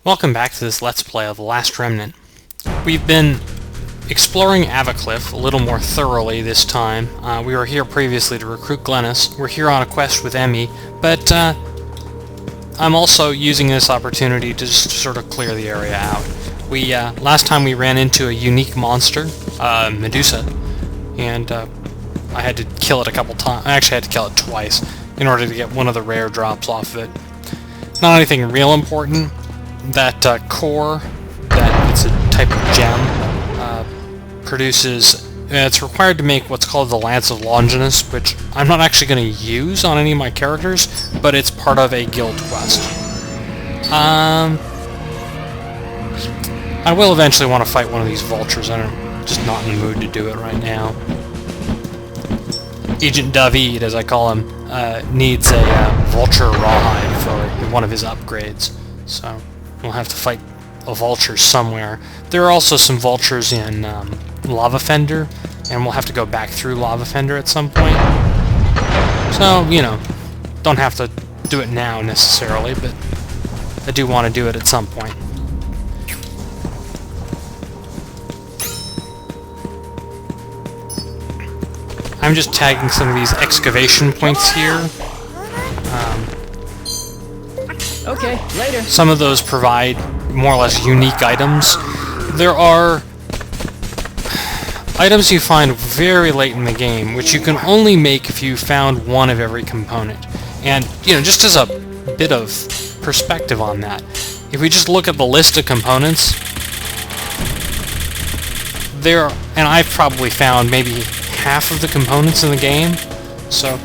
Welcome back to this Let's Play of The Last Remnant. We've been exploring Aveclyff a little more thoroughly this time. We were here previously to recruit Glenys. We're here on a quest with Emmy, but I'm also using this opportunity to just sort of clear the area out. Last time we ran into a unique monster, Medusa, and I had to kill it a couple times. I actually had to kill it twice in order to get one of the rare drops off of it. Not anything real important. That core, that it's a type of gem, produces... it's required to make what's called the Lance of Longinus, which I'm not actually going to use on any of my characters, but it's part of a guild quest. I will eventually want to fight one of these vultures. I'm just not in the mood to do it right now. Agent David, as I call him, needs a vulture rawhide for one of his upgrades, so we'll have to fight a vulture somewhere. There are also some vultures in Lava Fender, and we'll have to go back through Lava Fender at some point. So, you know, don't have to do it now necessarily, but I do want to do it at some point. I'm just tagging some of these excavation points here. Okay, later. Some of those provide more or less unique items. There are items you find very late in the game, which you can only make if you found one of every component. And, you know, just as a bit of perspective on that, if we just look at the list of components, and I've probably found maybe half of the components in the game, so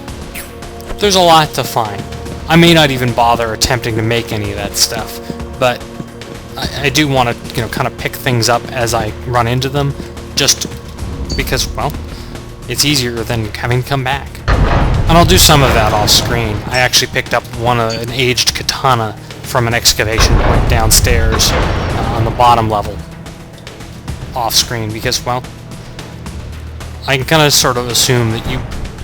there's a lot to find. I may not even bother attempting to make any of that stuff, but I do want to, you know, kind of pick things up as I run into them, just because, well, it's easier than having to come back. And I'll do some of that off screen. I actually picked up an aged katana from an excavation point downstairs on the bottom level, off screen, because, well, I can kind of sort of assume that you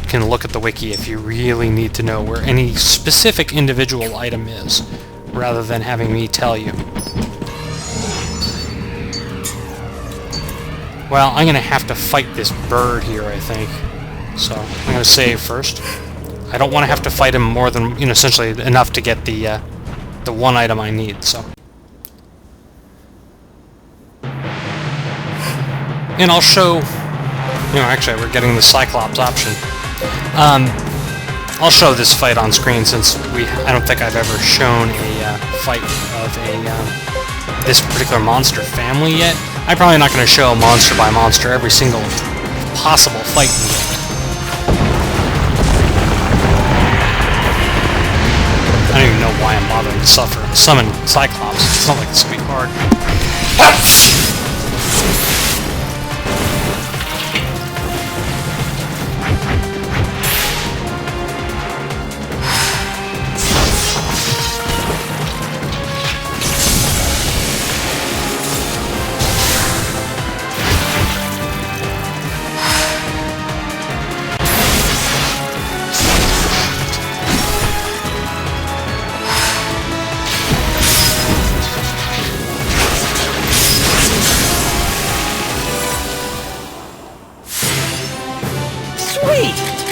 can look at the wiki if you really need to know where any specific individual item is, rather than having me tell you. Well, I'm going to have to fight this bird here, I think. So, I'm going to save first. I don't want to have to fight him more than, you know, essentially enough to get the one item I need, so. And I'll show... You know, actually, we're getting the Cyclops option. I'll show this fight on screen since I don't think I've ever shown a fight of this particular monster family yet. I'm probably not going to show monster by monster every single possible fight we get. I don't even know why I'm bothering to summon Cyclops. It's not like it's going to be hard.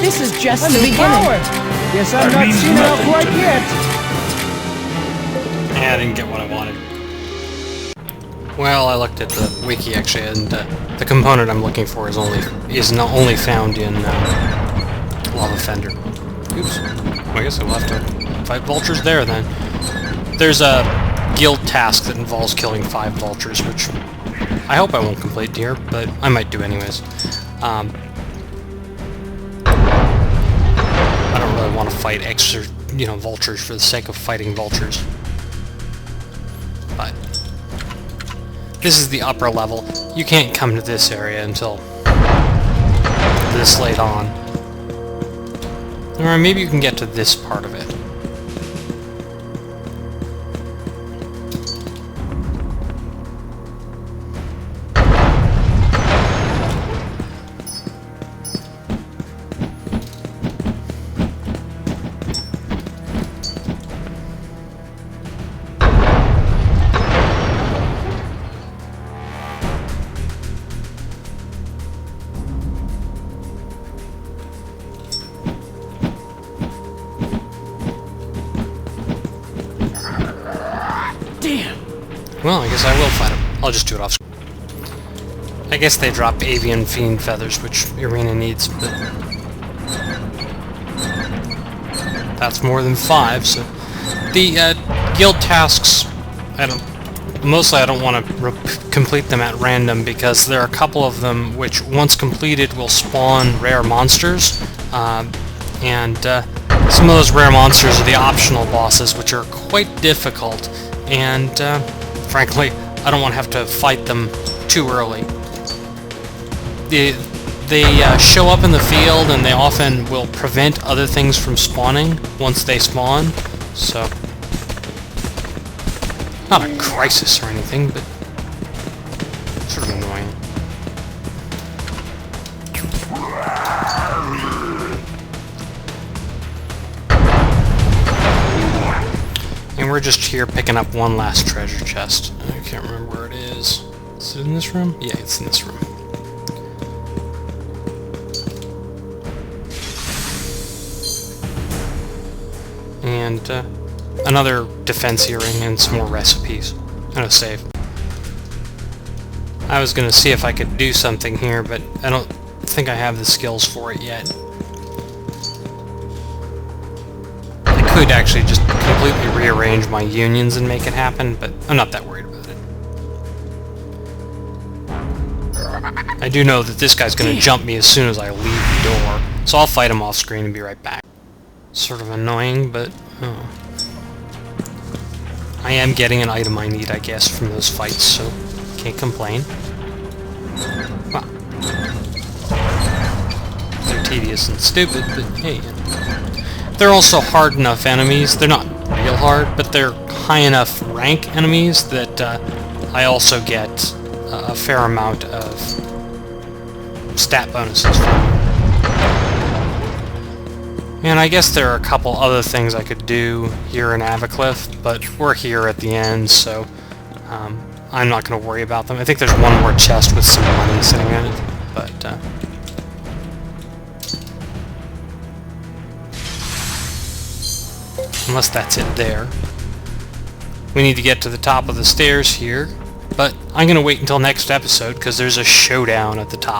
This is just the beginning. Guess I'm not seeing out quite yet. Yeah, I didn't get what I wanted. Well, I looked at the wiki actually, and the component I'm looking for is not only found in Lava Fender. Oops. Well, I guess I'll have to fight vultures there then. There's a guild task that involves killing 5 vultures, which I hope I won't complete here, but I might do anyways. I don't really want to fight extra, you know, vultures for the sake of fighting vultures. But this is the upper level. You can't come to this area until this late on. Or maybe you can get to this part of it. Damn. Well, I guess I will fight him. I'll just do it off screen. I guess they drop avian fiend feathers, which Irina needs, but that's more than 5, so... The guild tasks, mostly I don't want to complete them at random, because there are a couple of them which, once completed, will spawn rare monsters, and some of those rare monsters are the optional bosses, which are quite difficult, and frankly, I don't want to have to fight them too early. They show up in the field, and they often will prevent other things from spawning once they spawn, so... Not a crisis or anything, but sort of annoying. And we're just here picking up one last treasure chest. I can't remember where it is. Is it in this room? Yeah, it's in this room. And another defense earring and some more recipes. And a save. I was gonna see if I could do something here, but I don't think I have the skills for it yet. I could actually just completely rearrange my unions and make it happen, but I'm not that worried about it. I do know that this guy's gonna jump me as soon as I leave the door, so I'll fight him off screen and be right back. Sort of annoying, but... oh. I am getting an item I need, I guess, from those fights, so can't complain. Wow. They're tedious and stupid, but hey. They're also hard enough enemies. They're not real hard, but they're high enough rank enemies that I also get a fair amount of stat bonuses from them. And I guess there are a couple other things I could do here in Aveclyff, but we're here at the end, so I'm not going to worry about them. I think there's one more chest with some money sitting in it, but... unless that's it there. We need to get to the top of the stairs here, but I'm going to wait until next episode, because there's a showdown at the top.